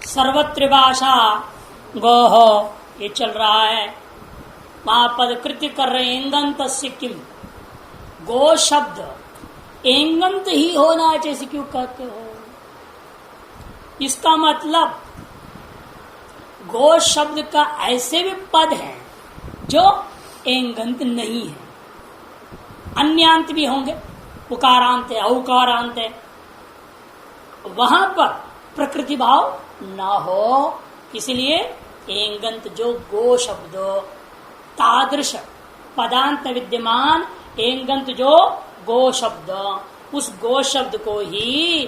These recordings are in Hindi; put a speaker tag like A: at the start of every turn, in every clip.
A: सर्वत्र भाषा गोह ये चल रहा है। वहां पद कृत्य कर रहे एंगंत किम, गो शब्द एंगंत ही होना जैसे क्यों कहते हो? इसका मतलब गो शब्द का ऐसे भी पद है जो एंगंत नहीं है, अन्यांत भी होंगे, उकारांत है, औकारांत है, वहां पर प्रकृति भाव न हो, इसलिए एंगंत जो गो शब्द तादृश पदांत विद्यमान एंगंत जो गो शब्द, उस गो शब्द को ही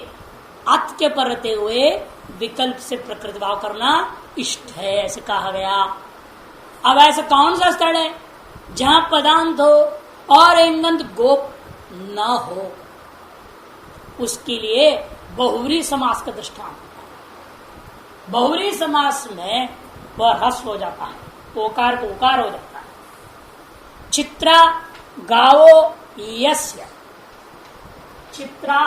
A: अत के परते हुए विकल्प से प्रकृति भाव करना इष्ट है, ऐसे कहा गया। अब ऐसा कौन सा स्थल है जहां पदांत हो और एंगंत गोप न हो? उसके लिए बहुव्रीहि समास का दृष्टांत। बहुव्रीहि समास में वह ह्रस्व हो जाता है, ओकार को उकार हो जाता है। चित्रा गावो यस्य, चित्रा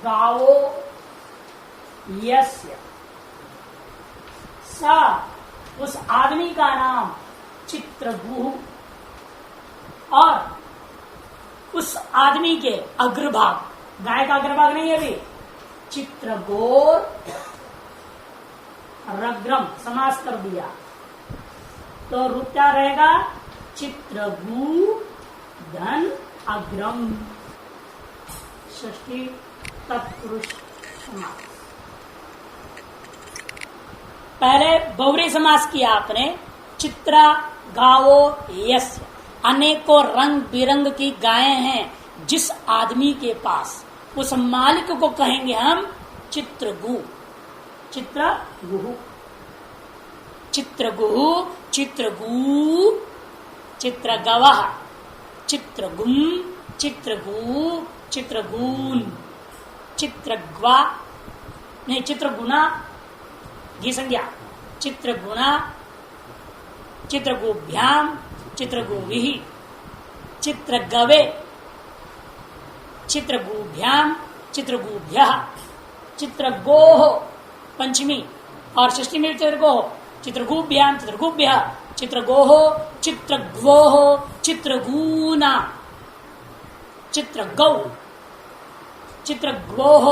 A: गावो यस्य, सा उस आदमी का नाम चित्रगुह, और उस आदमी के अग्रभाग, गाय का अग्रभाग नहीं है अभी, चित्रगोर रग्रम समास कर दिया तो रूप क्या रहेगा? चित्रगु धन अग्रम, षष्ठी तत्पुरुष समास। पहले बहुव्रीहि समास किया आपने, चित्रा गावो यस्य, अनेकों रंग बिरंग की गायें हैं जिस आदमी के पास, उस मालिक को कहेंगे हम चित्रगु, चित्रगुह, चित्रगुह, चित्रगु, चित्रगवः, चित्रगुम, चित्रगु, चित्रगून, चित्रग्वा नहीं, चित्रगुणा घी संज्ञा, चित्रगुणा, चित्रगुभ्याम, चित्रगुभिः, चित्रगवे, चित्रगुभ्याम, चित्रगुभ्यः, चित्रगोह पंचमी और षष्ठी में चित्रगोह, चित्रगुभ्याम, चित्रगुभ्यः, चित्रगोह, चित्रग्वोह, चित्रगूना, चित्रगौ, चित्रग्वोह,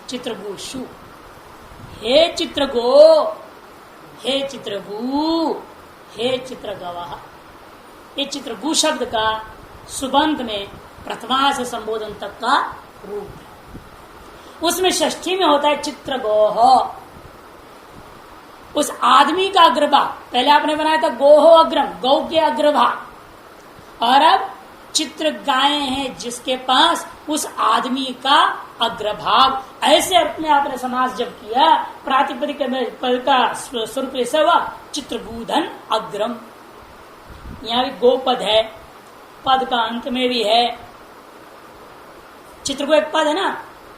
A: चित्रगुषु। हे चित्रगो, हे चित्रगु, हे चित्रगवः, ये चित्रगु शब्द का सुबंत में प्रथमा से संबोधन तक का रूप है। उसमें षष्ठी में होता है चित्रगोह, उस आदमी का अग्रभाग। पहले आपने बनाया था गोहो अग्रम, गौ के अग्रभाग, और अब चित्र गायें हैं जिसके पास उस आदमी का अग्रभाग। ऐसे अपने आपने समास जब किया, प्रातिपदिक पद का स्वरूप ऐसा हुआ चित्रगूधन अग्रम। यहाँ भी गोपद है, पद का अंत में भी है। चित्रगु एक पद है ना,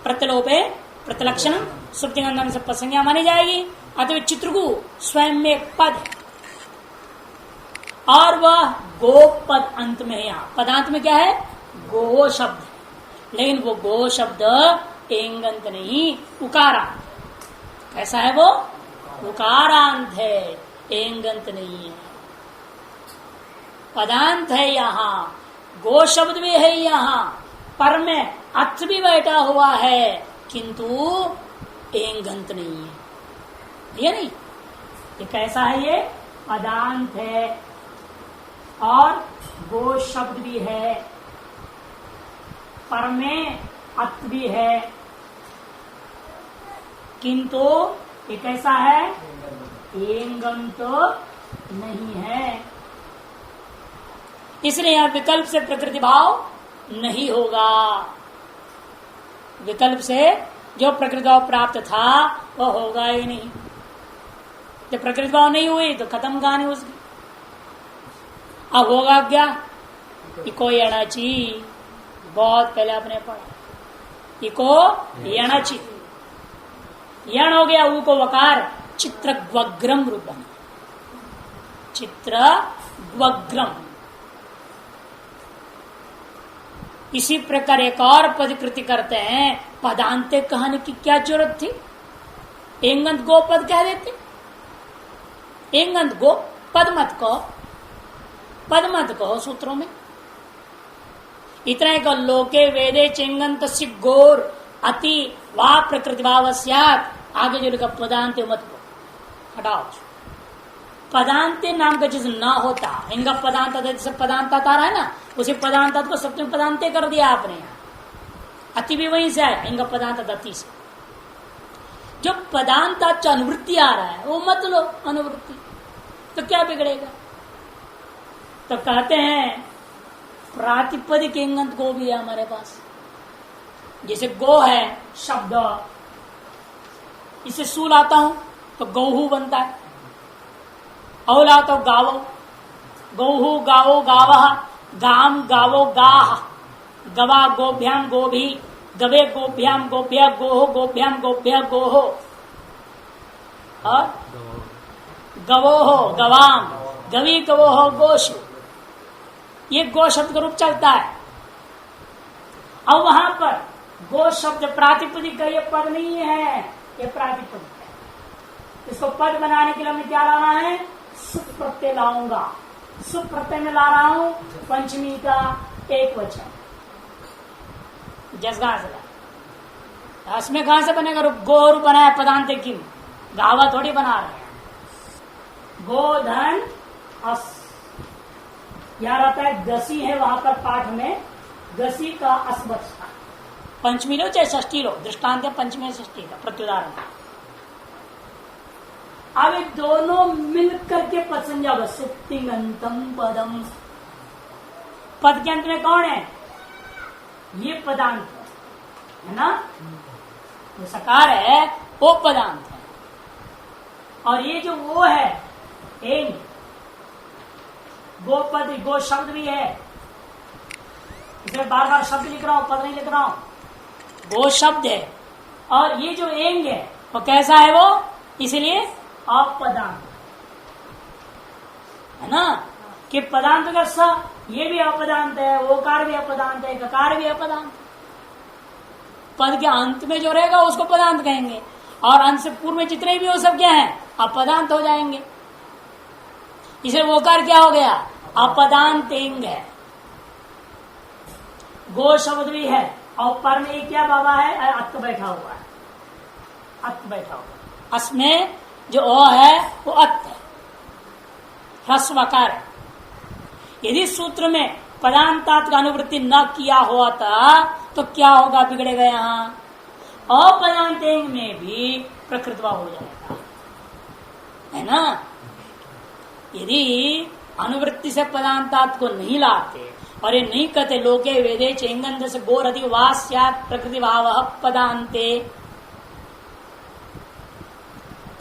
A: प्रत्यलोपे प्रतिलक्षण सुप्तिगंधन से पद संज्ञा मानी जाएगी, अतः चित्रगु स्वयं में एक पद है और वह गो पद अंत में है। यहाँ पदांत में क्या है? गो शब्द, लेकिन वो गो शब्द एंगंत नहीं, उकारांत। कैसा है वो? उकारांत है, एंगंत नहीं है। पदांत है यहाँ, गो शब्द भी है यहाँ, पर में अथ भी बैठा हुआ है, किंतु एंगंत नहीं है। ये नहीं, ये कैसा है? ये पदांत है और गो शब्द भी है, पर में अत भी है, किंतु ये कैसा है? एंगंत नहीं है। इसलिए यहां विकल्प से प्रकृति भाव नहीं होगा। विकल्प से जो प्रकृति भाव प्राप्त था वो होगा ही नहीं। जब प्रकृति भाव नहीं हुई तो खत्म कहानी उसकी। अब होगा क्या? इको यणाची, बहुत पहले आपने पढ़ा, इको यणाची, यण हो गया, ऊ को वकार, चित्रग्वग्रम रूप बना, चित्रग्वग्रम। इसी प्रकार एक और पदकृति करते हैं, पदांते कहने की क्या जरूरत थी? एंगंत गो पद कह देते, एंगंत गो, पद मत कहो, पद मत कहो सूत्रों में। इतना ही कहो, लोके वेदे चेंगंत गोर अति वा प्रकृति भाव स्यात्। आगे जो लिखा पदांत मत को हटाओ। पदांत नाम का चीज ना होता, इनका पदांत जैसे पदांत आ रहा है ना, उसी पदांत को सप्तमी पदांत कर दिया आपने यहाँ। अति भी वहीं से आया, इनका पदांत अति से। जो पदांत अनुवृत्ति आ रहा है वो मत लो अनुवृत्ति, तो क्या बिगड़ेगा। तो कहते हैं प्रातिपदिक एंगंत गो भी है हमारे पास। जैसे गो है शब्द, इसे सू लाता हूं तो गौहू बनता है, औ लाता हूं गावो, गौहू गावो गावह, गाम गावो गाह, गवा गोभ्याम गोभी, गवे गोभ्याम गोभ्य गोहो, गोभ्याम गोभ्य गोहो, और गवोहो गवाम, गवी गवोहो गोशु। ये गो शब्द का रूप चलता है। अब वहां पर गो शब्द प्रातिपदिक का ये पद नहीं है, ये प्रातिपदिक है। इसको पद बनाने के लिए हमें क्या लाना है, सुप प्रत्यय लाऊंगा। सुप प्रत्यय में ला रहा हूं पंचमी का एक वचन, जस कहां से, इसमें कहां से बनेगा रूप, गो रूप बना है पदांत किम, गावा थोड़ी बना रहे हैं। गोधन अस, यहां रहता है गसी है, वहां पर पाठ में गसी का अस्वस्था, पंचमी लो चाहे षष्ठी लो, दृष्टांत पंचमी षष्ठी का प्रत्युदाहरण। अब ये दोनों मिलकर के पद संज्ञा होगा, सुप्तिगंतम पदम। पद के अंत में कौन है, ये पदांत है ना, जो सकार है वो पदांत है, और ये जो वो है एंग, गो पद, गो शब्द भी है, इसलिए बार बार शब्द लिख रहा हूं, पद नहीं लिख रहा हूं, गो शब्द है। और ये जो एंग है वो कैसा है, वो इसलिए अपदांत है ना, कि पदांत का स ये भी अपदांत है, ओकार भी अपदांत है, ककार भी अपदांत। पद के अंत में जो रहेगा उसको पदांत कहेंगे, और अंत से पूर्व में जितने भी हो सब क्या है, अपदांत हो जाएंगे। इसे ओकार क्या हो गया, अपदांत एंग है। गो शब्द भी है, और पर में क्या बाबा है, अत्त बैठा हुआ है, अत्त बैठा हुआ। असमें जो ओ है वो अत्त है, ह्रस्वकार है। यदि सूत्र में पदांतात का अनुवृत्ति न किया हुआ था तो क्या होगा, बिगड़ेगा। यहाँ अपदांतेंग में भी प्रकृतवा हो जाएगा, है ना। यदि अनुवृत्ति से पदांतात को नहीं लाते और ये नहीं कहते लोके वेदे चेंगंध से गोरधि वास्यात् प्रकृति भाव पदांते,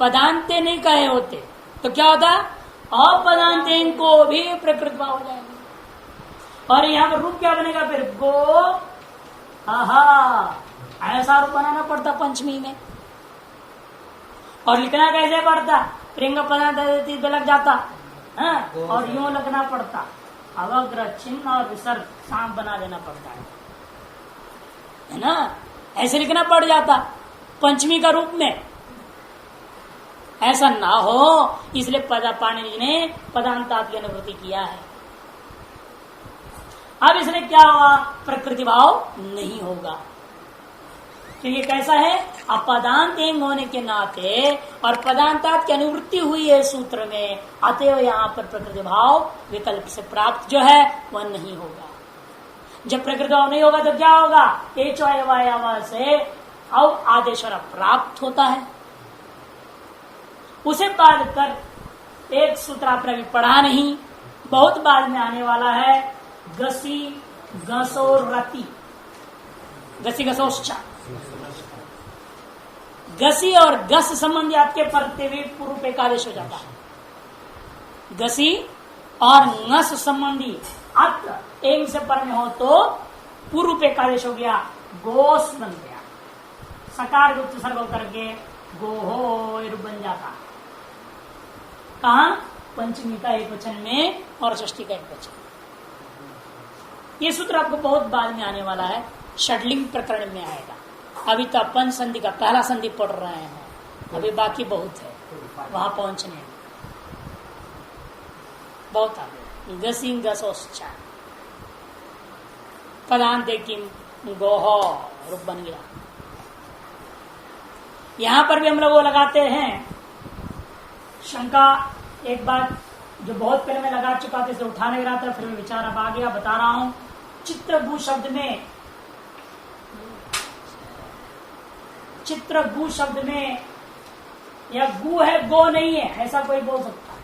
A: पदांते नहीं कहे होते तो क्या होता, अपदांतें को भी प्रकृति भाव हो जाएगा। और यहाँ पर रूप क्या बनेगा फिर, गो, आहा, ऐसा रूप बनाना पड़ता पंचमी में। और लिखना कैसे पड़ता, प्रिंग पदांत लग जाता है, और यूं लगना पड़ता, अवग्र चिन्ह और विसर्ग सांप बना देना पड़ता है ना, ऐसे लिखना पड़ जाता पंचमी का रूप में। ऐसा ना हो इसलिए पाणिनि जी ने पदांतात की अनुवृत्ति किया है। अब इसलिए क्या हुआ, प्रकृति भाव नहीं होगा। तो ये कैसा है, अपदांत एंग होने के नाते और पदांतात की अनुवृत्ति हुई है सूत्र में, अतएव यहाँ पर प्रकृति भाव विकल्प से प्राप्त जो है वह नहीं होगा। जब प्रकृति भाव नहीं होगा तो क्या होगा, एचवाय से अब आदेश प्राप्त होता है। उसे बाद कर एक सूत्र आपने अभी पढ़ा नहीं, बहुत बाद में आने वाला है, गसी गसो रति, गसी गसोश्चा। गसी और गस संबंधी आपके पढ़ते हुए पूर्व एकादेश हो जाता है। गसी और नस संबंधी अत एम से पढ़ने हो तो पूर्व एकादेश हो गया, गोस बन गया, सकार गुप्त सर्व करके गोहो बन जाता। कहा, पंचमी का एक वचन में और षष्ठी का एक वचन। ये सूत्र आपको बहुत बाद में आने वाला है, षडलिंग प्रकरण में आएगा। अभी तो अपन संधि का पहला संधि पढ़ रहे हैं, अभी बाकी बहुत है वहां पहुंचने में, बहुत आगे। गसिंग गसोश्चा पदांत किम गोह रूप बन गया। यहां पर भी हम लोग वो लगाते हैं शंका, एक बात जो बहुत पहले मैं लगा चुका था, इसे उठा नहीं रहा था, फिर विचार अब आ गया, बता रहा हूं। चित्रगु शब्द में, चित्रगु शब्द में या गु है गो नहीं है ऐसा कोई बोल सकता है?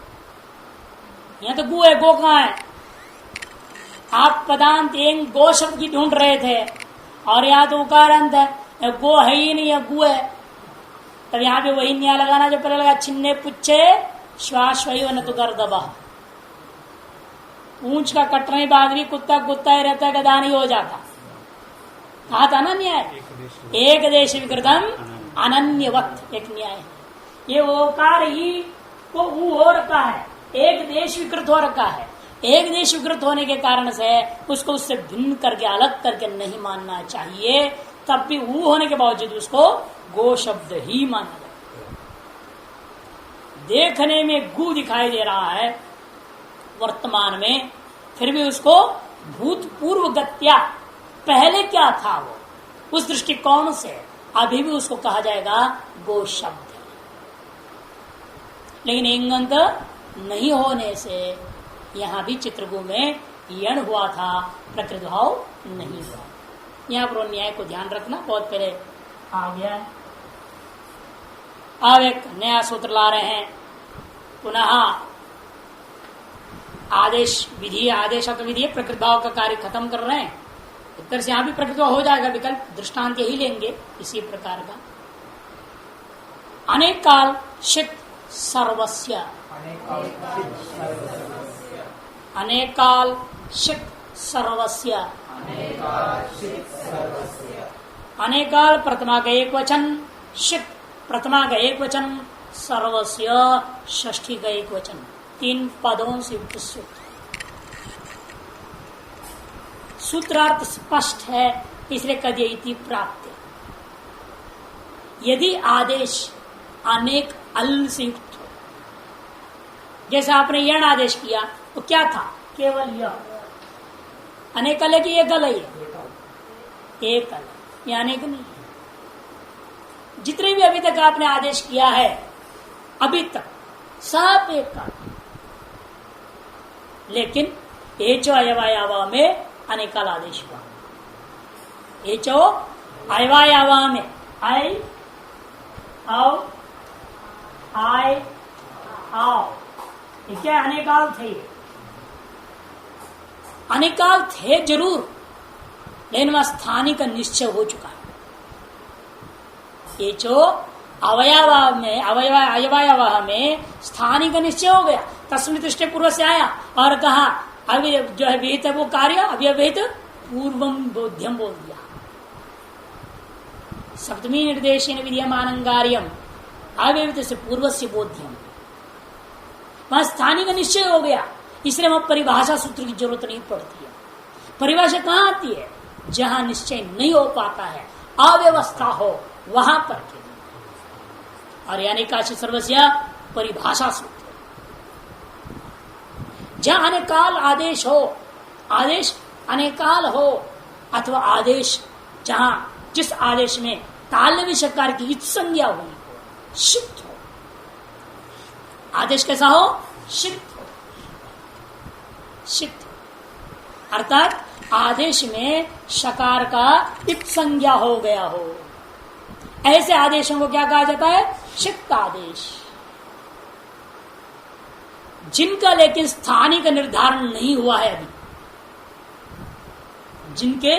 A: यहां तो गु है, गो कहां है? आप पदांत एंग गो शब्द की ढूंढ रहे थे और यहाँ तो उकारांत है, गो है ही नहीं, गु है। तब यहाँ पे वही न्याय लगाना जो पहले लगा, छिन्ने पुच्छे श्वाश्वय न तो कर दबा। ऊंच का कटने बाद भी कुत्ता कुत्ता ही रहता, गधा नहीं हो जाता। कहा था ना न्याय, एक देश विकृतम अनन्यवत, एक न्याय है। ये ओकार ही को ऊ हो रखा है, एक देश विकृत हो रखा है। एक देश विकृत होने के कारण से उसको उससे भिन्न करके अलग करके नहीं मानना चाहिए, तब भी ऊ होने के बावजूद उसको गो शब्द ही माना जाए। देखने में गु दिखाई दे रहा है वर्तमान में, फिर भी उसको भूतपूर्व गत्या पहले क्या था वो, उस दृष्टिकोण से अभी भी उसको कहा जाएगा गो शब्द। लेकिन इंगंत नहीं होने से यहां भी चित्रगु में यण हुआ था, प्रकृत भाव नहीं हुआ। यहां पर न्याय को ध्यान रखना, बहुत पहले आ गया है। अब एक नया सूत्र ला रहे हैं, पुनः आदेश विधि, आदेश का विधि प्रकृत भाव का कार्य खत्म कर रहे हैं। एक तरह से यहां भी प्रकृत भाव हो जाएगा, विकल्प दृष्टांत ही लेंगे इसी प्रकार का। अनेक काल शित सर्वस्य, अनेकाल शित सर्वस्य, अनेकाल प्रथमा का एक वचन, शित प्रथमा का एक वचन, सर्वस्य षष्ठी का एक वचन, 3 पदों से युक्त सूत्र। सूत्रार्थ स्पष्ट है, इसलिए कद्यति प्राप्त। यदि आदेश अनेक अल से युक्त हो, जैसे आपने यण आदेश किया, वो क्या था? केवल यह। अनेक अल है कि एक अल है? एक अल, यह अनेक नहीं। जितने भी अभी तक आपने आदेश किया है अभी तक सब एक का, लेकिन एचो अयवायावा में अनेकाल आदेश हुआ। एचो अयवायावा में आई आओ, आय आओ, ये क्या अनेकाल थे? अनेकाल थे जरूर, लेकिन वह स्थानिक निश्चय हो चुका है। ये जो अवयवा में अयवायवा में स्थानिक निश्चय हो गया, तस्मिन् दृष्टि पूर्व से आया और कहा अभी जो है विहित है वो कार्य, अभी अविहित पूर्वम बोध्यम बोल दिया। सप्तमी निर्देशन विद्यमान कार्यम अव्यवहित से पूर्व से बोध्यम, वहां स्थानिक निश्चय हो गया, इसलिए वहां परिभाषा सूत्र की जरूरत नहीं पड़ती है। परिभाषा कहां आती है? जहां निश्चय नहीं हो पाता है, अव्यवस्था हो, वहां पर के। और यानी काशी सर्वस्या परिभाषा सूत्र। जहां अनेकाल आदेश हो, आदेश अनेकाल हो, अथवा आदेश जहां जिस आदेश में ताल्य विषयकार की इत संज्ञा हुई हो, शिक्त हो। आदेश कैसा हो? शिक्त हो, शिक्त हो। अर्थात आदेश में शकार का इत संज्ञा हो गया हो, ऐसे आदेशों को क्या कहा जाता है? शिक्त आदेश। जिनका लेकिन स्थानिक निर्धारण नहीं हुआ है अभी, जिनके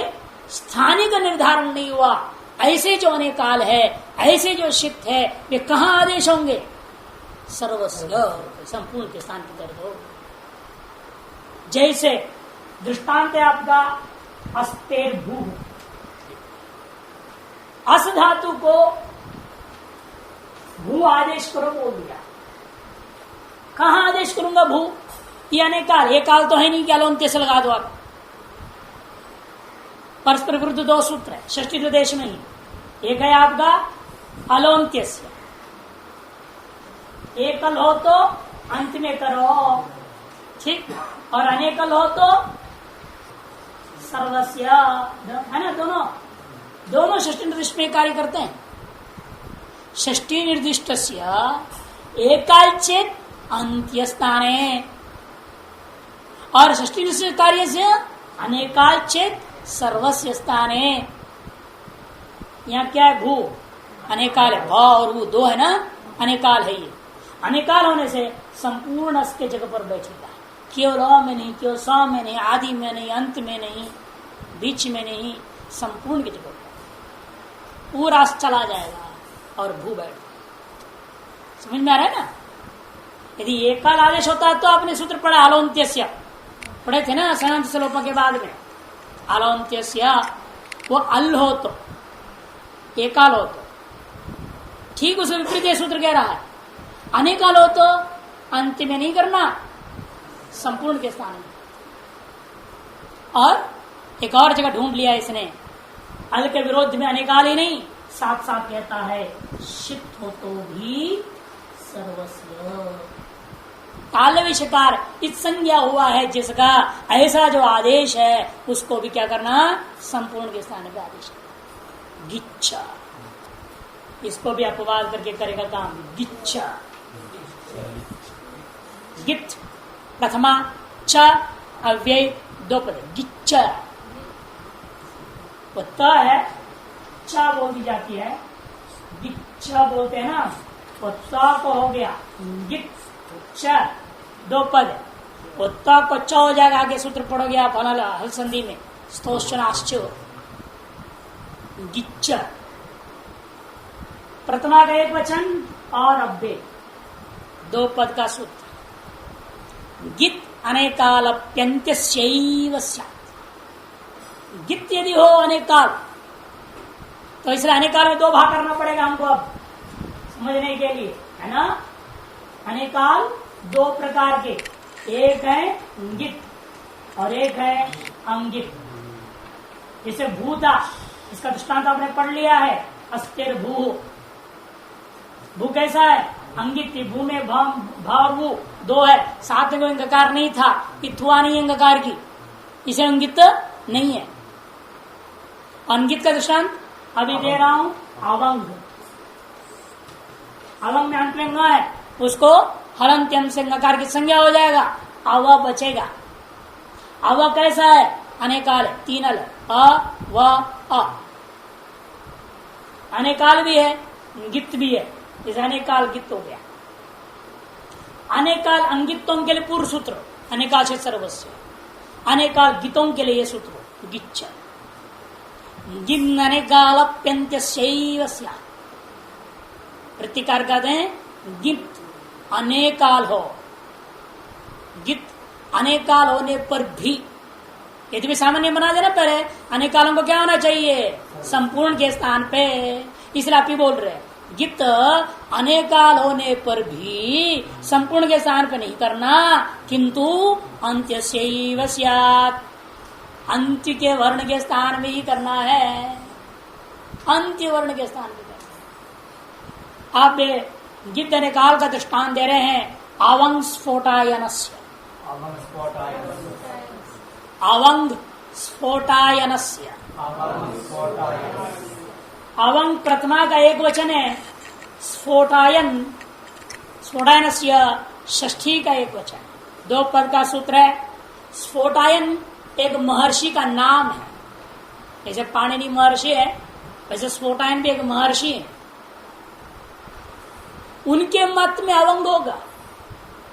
A: स्थानिक निर्धारण नहीं हुआ, ऐसे जो अनेकाल है, ऐसे जो शिक्त है, वे कहां आदेश होंगे? सर्वस्व, संपूर्ण के स्थान पर दर्द हो। जैसे दृष्टांत है आपका अस्तेर भू, अस धातु को भू आदेश करो बोल दिया। कहां आदेश करूंगा? भू, ये अनेकाल, ये काल तो है नहीं कि अलोन्त्य से लगा दो आप। परस्पर विरुद्ध 2 सूत्र है षष्ठी देश में ही। एक है आपका अलोन्त्य से, एकल हो तो अंत में करो, ठीक, और अनेकल हो तो सर्वस्य, है ना, दोनों षष्ठी निर्दिष्ट में कार्य करते हैं। षष्ठी निर्दिष्ट एकाल चेत अंत्य स्थाने और षष्ठी निर्दिष्ट कार्य से अनेकाल चेत सर्वस्य स्थाने। यहाँ क्या है, भू अनेकाल है, भ और भू दो है ना, अनेकाल है ये। अनेकाल होने से संपूर्ण के जगह पर बैठेगा, केवल अ में नहीं, केवल स में नहीं, आदि में नहीं, अंत में नहीं, बीच में नहीं, संपूर्ण की जगह पर पूरा चला जाएगा और भू बैठ। समझ में आ रहा है ना। यदि एकाल आदेश होता तो आपने सूत्र पढ़ा आलोन्त्यस्य, पढ़े थे ना सनांत सलोप के बाद में। आलोन्त्यस्य वो अल हो तो, एकाल हो तो, ठीक उसमें विपरीत सूत्र कह रहा है। अनेकाल हो तो अंत में नहीं करना, संपूर्ण के स्थान में। और एक और जगह ढूंढ लिया इसने, अल के विरोध में अनेकाल ही नहीं, साथ साथ कहता है शित हो तो भी सर्वस्व। काल विषकार इस संज्ञा हुआ है जिसका ऐसा जो आदेश है उसको भी क्या करना, संपूर्ण के स्थान पे आदेश। गिच्छा, इसको भी अपवाद करके करेगा काम। गिच्छा, गिच प्रथमा च अव्यय दो पद, गिच्छा वो त है, चा बोल दी जाती है, गिच्छा बोलते हैं ना, वो त को हो गया गिच्छा दो पद, वो त को च हो जाएगा। आगे सूत्र पढ़ोगे आप हल संधि में, स्तोषणाश्च गिच्छा प्रथमा का एक वचन और अव्यय दो पद का सूत्र। गित अनेकालप्यन्त्यस्यैव स्यात्। गित यदि हो अनेकाल तो इसलिए अनेकाल में दो भाग करना पड़ेगा हमको अब समझने के लिए, है ना। अनेकाल दो प्रकार के, एक है गित और एक है अंगित। जैसे भूता, इसका दृष्टांत आपने पढ़ लिया है, अस्तिर भू। भू कैसा है, अंगित। भू में भाव भू दो है, साथ में कोई अंगकार नहीं था, इथुआ नहीं अंगकार की, इसे अंगित नहीं है। अंगित का दृष्टांत अभी दे रहा हूं, अवंग। अवंग में अंत में न है, उसको हलंत्यम से नकार की संज्ञा हो जाएगा, अव बचेगा। अव कैसा है, अनेकाल है, तीन अल, अ व अ। अनेकाल भी है, गित भी है, इस अनेकाल गित हो गया। अनेकाल अंगितों के लिए पूर्व सूत्र अनेकाल से सर्वस्व, अनेकाल गीतों के लिए ये सूत्र गिच्छ। गिन अनेकालप्यन्त्यस्यैव स्यात्। प्रतिकार कहते हैं गित अनेकाल हो, गित अनेकाल होने पर भी, यदि भी सामान्य बना देना पहले, अनेकालों को क्या होना चाहिए, संपूर्ण के स्थान पे। इसलिए आप ही बोल रहे हैं गित अनेकाल होने पर भी संपूर्ण के स्थान पे नहीं करना, किंतु अंत्यस्यैव स्यात्। अंत्य के वर्ण के स्थान में ही करना है, अंत्य वर्ण के स्थान पे करना। आप गित अनेकाल का दृष्टान दे रहे हैं अवंग स्फोटायनस्य। अवंग स्फोटायनस्य, अवंग प्रथमा का एक वचन है, स्फोटायन स्फोटायनस्य षष्ठी का एक वचन, दो पद का सूत्र है। स्फोटायन एक महर्षि का नाम है, जैसे पाणिनि महर्षि है वैसे स्फोटायन भी एक महर्षि है। उनके मत में अवंग होगा,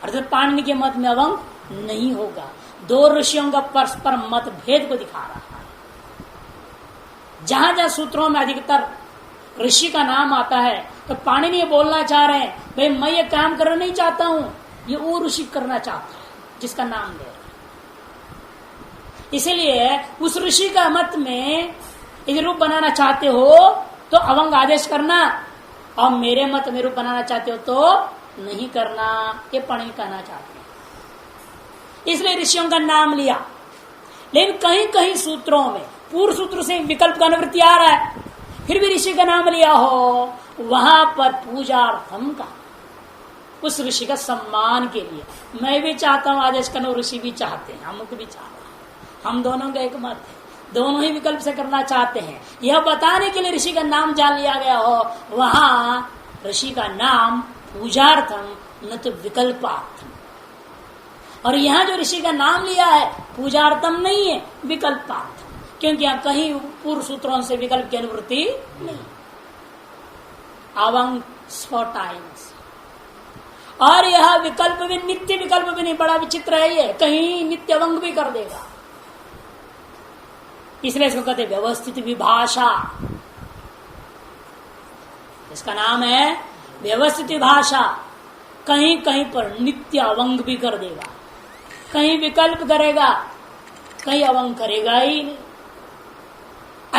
A: अर्थात पाणिनि के मत में अवंग नहीं होगा। दो ऋषियों का परस्पर मतभेद को दिखा रहा है। जहां जहां सूत्रों में अधिकतर ऋषि का नाम आता है तो पाणिनि ये बोलना चाह रहे हैं भाई मैं ये काम करना नहीं चाहता हूं, ये वो ऋषि करना चाहता है जिसका नाम ले रहा है। इसलिए उस ऋषि का मत में यदि रूप बनाना चाहते हो तो अवंग आदेश करना, और मेरे मत में रूप बनाना चाहते हो तो नहीं करना, ये पाणिनि कहना चाहते हैं। इसलिए ऋषियों का नाम लिया, लेकिन कहीं कहीं सूत्रों में पूर्व सूत्र से विकल्प का अनुवृत्ति आ रहा है, फिर भी ऋषि का नाम लिया हो, वहां पर पूजार्थम का, उस ऋषि का सम्मान के लिए। मैं भी चाहता हूँ, आदेश कनो ऋषि भी चाहते हैं, हम भी चाहते हैं, हम दोनों का एक मत है, दोनों ही विकल्प से करना चाहते हैं। यह बताने के लिए ऋषि का नाम जान लिया गया हो, वहां ऋषि का नाम पूजार्थम न तो विकल्पार्थम। और यहाँ जो ऋषि का नाम लिया है पूजार्थम नहीं है, विकल्पार्थम, क्योंकि यहाँ कहीं पूर्व सूत्रों से विकल्प की अनुवृत्ति नहीं। अवंग स्फोटाइंस, और यह विकल्प भी नित्य विकल्प भी नहीं, बड़ा विचित्र है ये, कहीं नित्य अवंग भी कर देगा, इसलिए इसको कहते व्यवस्थित विभाषा। इसका नाम है व्यवस्थित विभाषा। कहीं कहीं पर नित्य अवंग भी कर देगा, कहीं विकल्प करेगा, कहीं अवंग करेगा ही नहीं।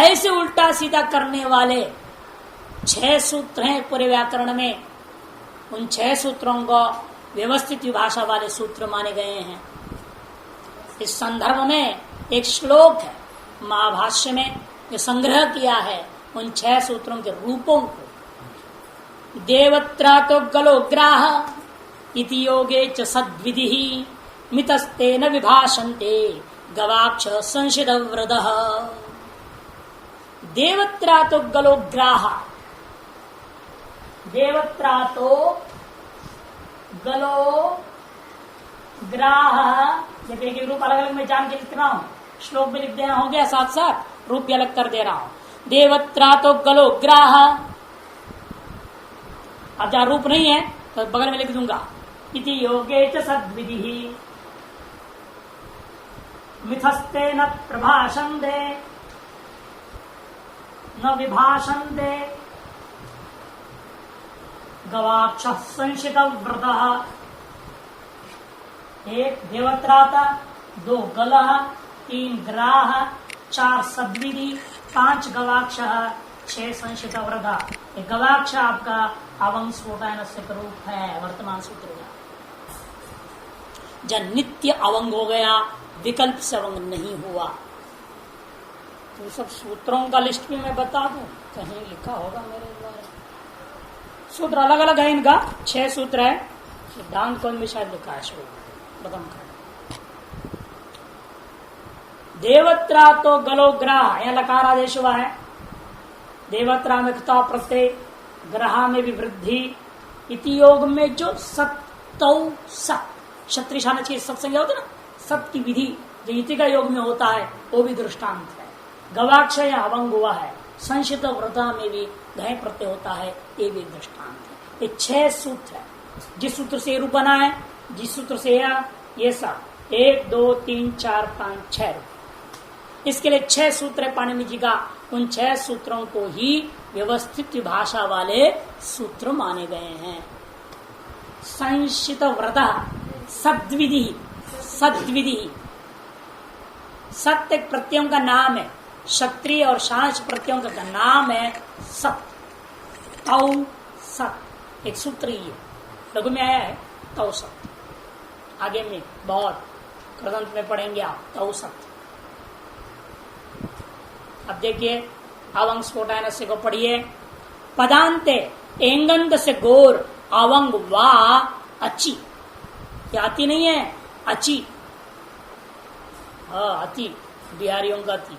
A: ऐसे उल्टा सीधा करने वाले 6 सूत्र हैं पूरे व्याकरण में। उन 6 सूत्रों को व्यवस्थित विभाषा वाले सूत्र माने गए हैं। इस संदर्भ में एक श्लोक है महाभाष्य में जो संग्रह किया है उन 6 सूत्रों के रूपों को। देवत्रा तो गलोग्राह इति योगे च सद्विधि मितस्ते न विभाषन्ते गवाक्ष संशित व्रतः। देवत्रा तो गलोग्राह, देवत्रा तो गलो ग्राह, जब एक रूप अलग अलग मैं जान के लिख रहा हूं, श्लोक भी लिख देना हो गया, साथ साथ रूप भी अलग कर दे रहा हूं। देवत्रा तो गलो ग्राह, अब जहां रूप नहीं है तो बगल में लिख दूंगा इति योगे च सद्विधि मिथस्ते न प्रभाषन्ते न विभाषन्ते गवाक्ष संशित व्रतः। 1 देवत्रा था, 2 गलह, 3 ग्राह, 4 सद्विधि, 5 गवाक्ष, 6 संशित व्रत। गवाक्ष आपका अवंग स्फोटायन से रूप है वर्तमान सूत्र का। जब नित्य अवंग हो गया, विकल्प से अवंग नहीं हुआ। तो सब सूत्रों का लिस्ट भी मैं बता दूं, कहीं लिखा होगा मेरे द्वारा। सूत्र अलग अलग है इनका, 6 सूत्र है। सिद्धांत कौन भी शायद लिखा है प्रथम खंड। देवत्रा तो गलोग्राह, यह लकार आदेश हुआ है। देवत्रा में क्ता प्रत्यय, ग्रह में भी वृद्धि, इति योग में जो सत्तौ सत, क्षत्रिशान की सत्संज्ञा होती है ना, सत की विधि जो इति का योग में होता है वो भी दृष्टांत है। गवाक्ष या अवंग हुआ है, संशित व्रता में भी घय प्रत्यय होता है, ये भी दृष्टांत है। ये 6 सूत्र है। जिस सूत्र से रूप बना है, जिस सूत्र से ये सब 1 2 3 4 5 6 इसके लिए 6 सूत्र है पाणिनि जी का। उन 6 सूत्रों को ही व्यवस्थित भाषा वाले सूत्र माने गए हैं। संशित व्रत, सद्विधि, सद्विधि, सत्य प्रत्ययों का नाम है, क्षत्रिय और शांश प्रत्ययों का नाम है सत। तौ सत एक सूत्र ही है, लघु में आया है तौ सत। आगे में बहुत कृदंत में पढ़ेंगे आप तौ सत। अब देखिए अवंग स्फोटायन से को पढ़िए। पदांते एंगंत से गोर अवंग वा अची, क्या अति नहीं है, अची। हाँ अति, बिहारियों का अति,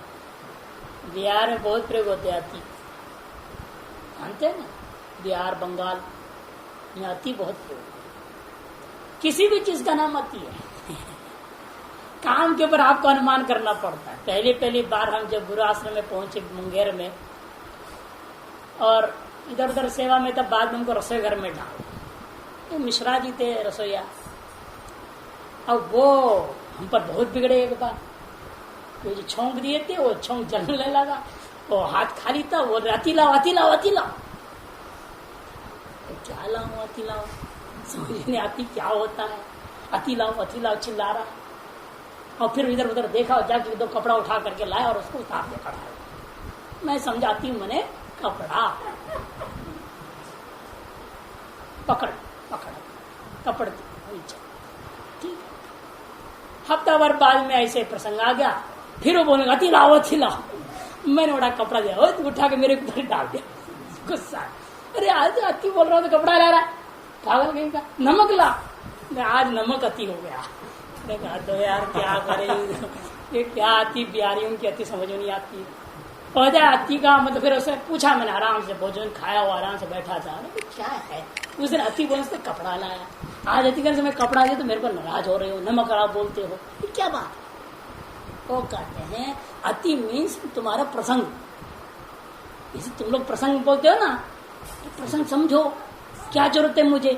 A: बिहार में बहुत प्रयोग होते हैं अति, जानते हैं ना, बिहार बंगाल में अति बहुत प्रयोग। किसी भी चीज का नाम अति है। काम के ऊपर आपको अनुमान करना पड़ता है। पहली बार हम जब गुरु आश्रम में पहुंचे मुंगेर में, और इधर उधर सेवा में, तब बाद में हमको रसोई घर में डाल, तो मिश्रा जी थे रसोईया। अब वो हम पर बहुत बिगड़े एक बार, वो जो छौंक दिए थे वो छौंक जलने लगा, वो हाथ खाली था, वो अति लाओ अति लाओ अति लाओ। तो क्या लाऊं अति लाओ, समझ नहीं आती क्या होता है। अति लाओ चिल्ला रहा। और फिर इधर उधर देखा और जाके 2 कपड़ा उठा करके लाया और उसको उतार दिया कड़ा। मैं समझाती हूँ, मैंने कपड़ा पकड़ कपड़ ठीक। हफ्ता भर बाद में ऐसे प्रसंग आ गया, फिर वो बोलेगा अति लाओ। मैंने बड़ा कपड़ा दिया, उठा के मेरे ऊपर डाल दिया। गुस्सा, अरे आज अति बोल रहा हूँ तो कपड़ा ला रहा है। पागल कहीं का, नमक ला। आज नमक अति हो गया। मैंने कहा तो यार क्या करे, ये क्या अति, बिहारियों की अति समझ नहीं आती। पौधा अति का मतलब, फिर उसने पूछा, मैंने आराम से भोजन खाया हुआ, आराम से बैठा था। क्या है उस दिन अति बोलने से कपड़ा लाया, आज अति करने से मैं कपड़ा दिया तो मेरे पर नाराज हो रहे हो, नमक आप बोलते हो, ये क्या बात है? वो कहते हैं अति मीन्स तुम्हारा प्रसंग, इसे तुम लोग प्रसंग बोलते हो ना, तो प्रसंग समझो, क्या जरूरत है मुझे,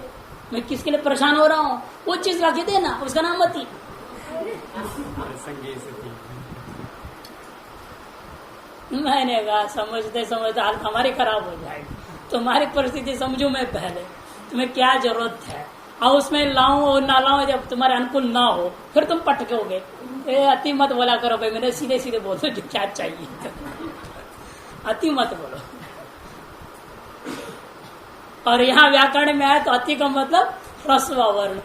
A: मैं किसके लिए परेशान हो रहा हूँ, वो चीज रख देना, उसका नाम अति। मैंने कहा समझते समझते हालत हमारी खराब हो जाएगी, तुम्हारी परिस्थिति समझू मैं पहले, तुम्हें क्या जरूरत है, और उसमें लाऊं और ना लाऊं, जब तुम्हारे अनुकूल ना हो फिर तुम पटकोगे। अति मत बोला करो भाई, मैंने सीधे सीधे बोल दो जो क्या चाहिए, अति मत बोलो। और यहाँ व्याकरण में आया तो अति का मतलब ह्रस्व वर्ण।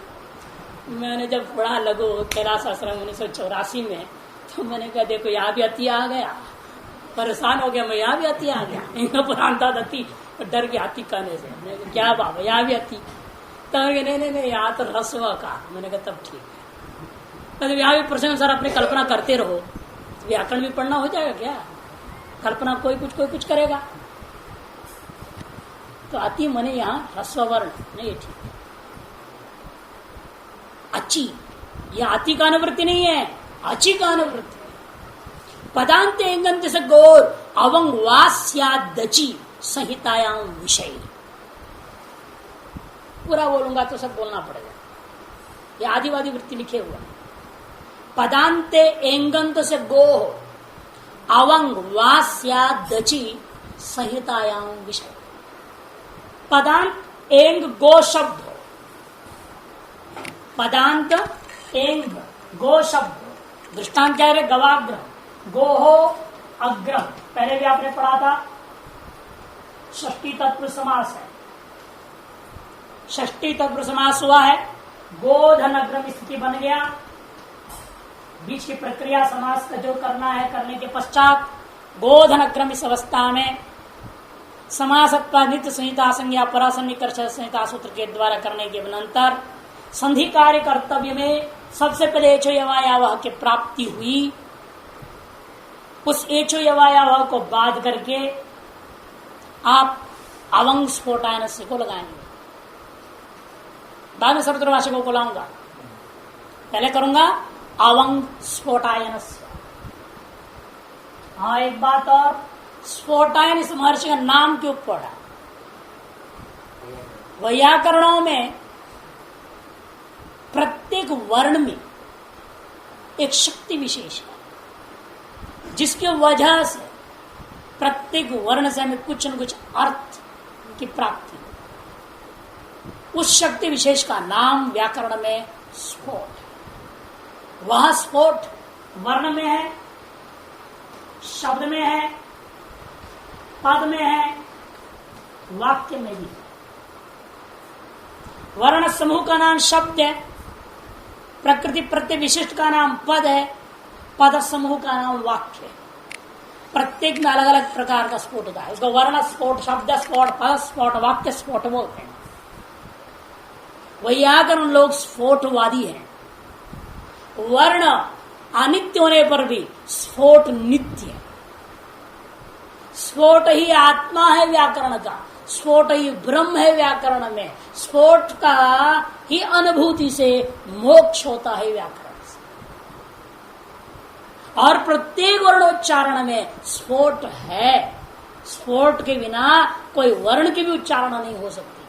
A: मैंने जब पढ़ा लघु कैलाश आश्रम 1984 में, तो मैंने कहा देखो यहाँ भी अति आ गया, परेशान हो गया मैं, यहाँ भी अति आ गया, इनका पुरान था अति, डर गया अति कहने से। मैंने कहा क्या बाबा यहाँ भी अति, तब नहीं यहाँ तो ह्रस्व का। मैंने कहा तब ठीक है, मतलब यहाँ भी प्रश्न सर अपनी कल्पना करते रहो, व्याकरण भी पढ़ना हो जाएगा क्या, कल्पना कोई कुछ करेगा। तो अति मने यहाँ ह्रस्व वर्ण नहीं, ठीक है। अच्छी, यह अति का अनुवृत्ति नहीं है, अच्छी का अनुवृत्ति। पदांत एंगंत से गौर अवंग वास्यादची संहितायाम विषय, पूरा बोलूंगा तो सब बोलना पड़ेगा, यह आदिवादी वृत्ति लिखे हुआ। पदांते एंगंत से गो अवंग वास्यादची संहितायाम विषय। पदांत एंग गो शब्द, पदांत एंग गो शब्द, दृष्टांत क्या है, गवाग्रह, गोहो अग्रह, पहले भी आपने पढ़ा था, षष्ठी तत्पुरुष समास है, षष्ठी तत्पुरुष समास हुआ है, गोधन अग्रम स्थिति बन गया, बीच की प्रक्रिया समास का जो करना है करने के पश्चात गोधन अग्रम इस अवस्था में समासत्वा नित्य संहिता संज्ञा परासन्निकर्ष संहिता सूत्र के द्वारा करने के अनंतर संधि कार्य कर्तव्य में सबसे पहले एचो यवायावह की प्राप्ति हुई। उस एचो यवायावह को बाध करके आप अवंग स्फोटायन को लगाएंगे। बाद में सर्वत्रवासिकों को लाऊंगा, पहले करूंगा अवंग स्फोटायन। हाँ एक बात और, स्फोटायन इस महर्षि का नाम क्यों पड़ा? वैयाकरणों में प्रत्येक वर्ण में एक शक्ति विशेष है, जिसकी वजह से प्रत्येक वर्ण से हमें कुछ न कुछ अर्थ की प्राप्ति हो। उस शक्ति विशेष का नाम व्याकरण में स्फोट है। वह स्फोट वर्ण में है, शब्द में है, पद में है, वाक्य में भी। वर्ण समूह का नाम शब्द है, प्रकृति प्रत्यय विशिष्ट का नाम पद है, पद समूह का नाम वाक्य है। प्रत्येक में अलग अलग प्रकार का स्फोट होता है। उसको वर्ण स्फोट, शब्द स्फोट, पद स्फोट, वाक्य स्फोट बोलते हैं। वही आकर उन लोग स्फोटवादी हैं। वर्ण अनित्य होने पर भी स्फोट नित्य है। स्फोट ही आत्मा है व्याकरण का, स्फोट ही ब्रह्म है व्याकरण में, स्फोट का ही अनुभूति से मोक्ष होता है व्याकरण से। और प्रत्येक वर्णोच्चारण में स्फोट है। स्फोट के बिना कोई वर्ण की भी उच्चारण नहीं हो सकती।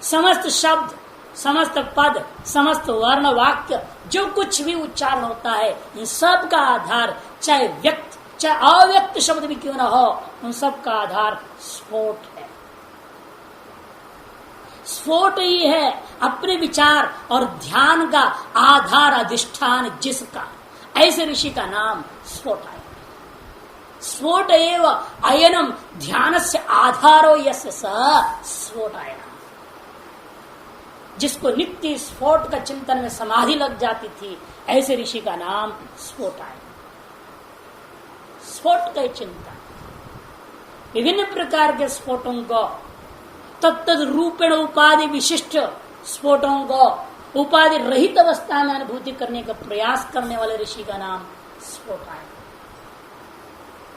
A: समस्त शब्द, समस्त पद, समस्त वर्ण, वाक्य, जो कुछ भी उच्चारण होता है, इन सब का आधार चाहे व्यक्त चाहे अव्यक्त शब्द भी क्यों ना हो, उन सब का आधार स्फोट है। स्फोट ही है अपने विचार और ध्यान का आधार, अधिष्ठान जिसका, ऐसे ऋषि का नाम स्फोट है। स्फोट एव अयनम ध्यान से आधारो यस्य स स्फोट आयन। जिसको नित्य स्फोट का चिंतन में समाधि लग जाती थी, ऐसे ऋषि का नाम स्फोट आयन। स्फोट का चिंतन, विभिन्न प्रकार के स्फोटों को तत्त रूपेण उपाधि विशिष्ट स्फोटों को उपाधि रहित अवस्था में अनुभूति करने का प्रयास करने वाले ऋषि का नाम स्फोटा है।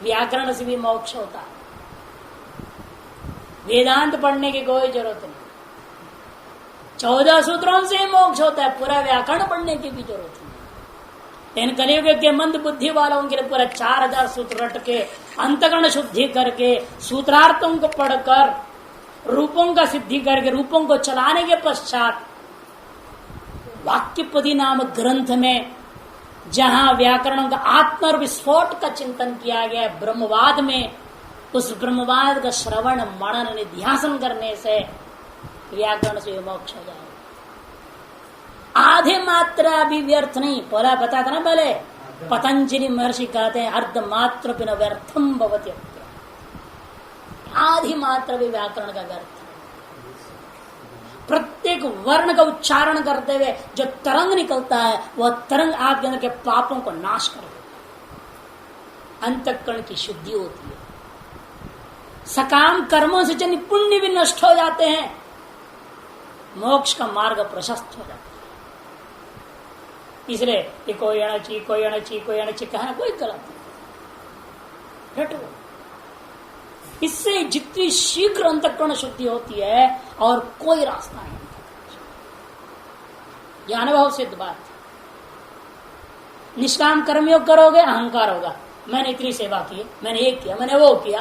A: व्याकरण से भी मोक्ष होता है, वेदांत पढ़ने की कोई जरूरत नहीं। 14 सूत्रों से मोक्ष होता है, पूरा व्याकरण पढ़ने की भी जरूरत नहीं। लेकिन कलियुग के मंद बुद्धि वालों के लिए पूरा 4000 सूत्र रट के अंतकरण शुद्धि करके सूत्रार्थों को पढ़कर रूपों का सिद्धि करके रूपों को चलाने के पश्चात वाक्यपदी नामक ग्रंथ में जहां व्याकरणों का आत्म और विस्फोट का चिंतन किया गया ब्रह्मवाद में, उस ब्रह्मवाद का श्रवण मनन निध्यासन करने से व्याकरण से मोक्ष हो जाएगा। आधे मात्रा भी व्यर्थ नहीं। पहला बता था ना, पहले पतंजलि महर्षि कहते हैं अर्ध मात्र बिना व्यर्थम भवति। आधी मात्रा भी व्याकरण का व्यर्थ। प्रत्येक वर्ण का उच्चारण करते हुए जो तरंग निकलता है वह तरंग आपके अंदर के पापों को नाश कर देता, अंतःकरण की शुद्धि होती है। सकाम कर्मों से जन पुण्य भी नष्ट हो जाते हैं, मोक्ष का मार्ग प्रशस्त हो जाता है। इसलिए कोई अणची कोई अणची कोई अणची कहना कोई गलत नहीं। हटो, इससे जितनी शीघ्र अंतःकरण शुद्धि होती है और कोई रास्ता नहीं। यह अनुभव सिद्ध बात। निष्काम कर्मयोग करोगे अहंकार होगा, मैंने इतनी सेवा की, मैंने ये किया, मैंने वो किया।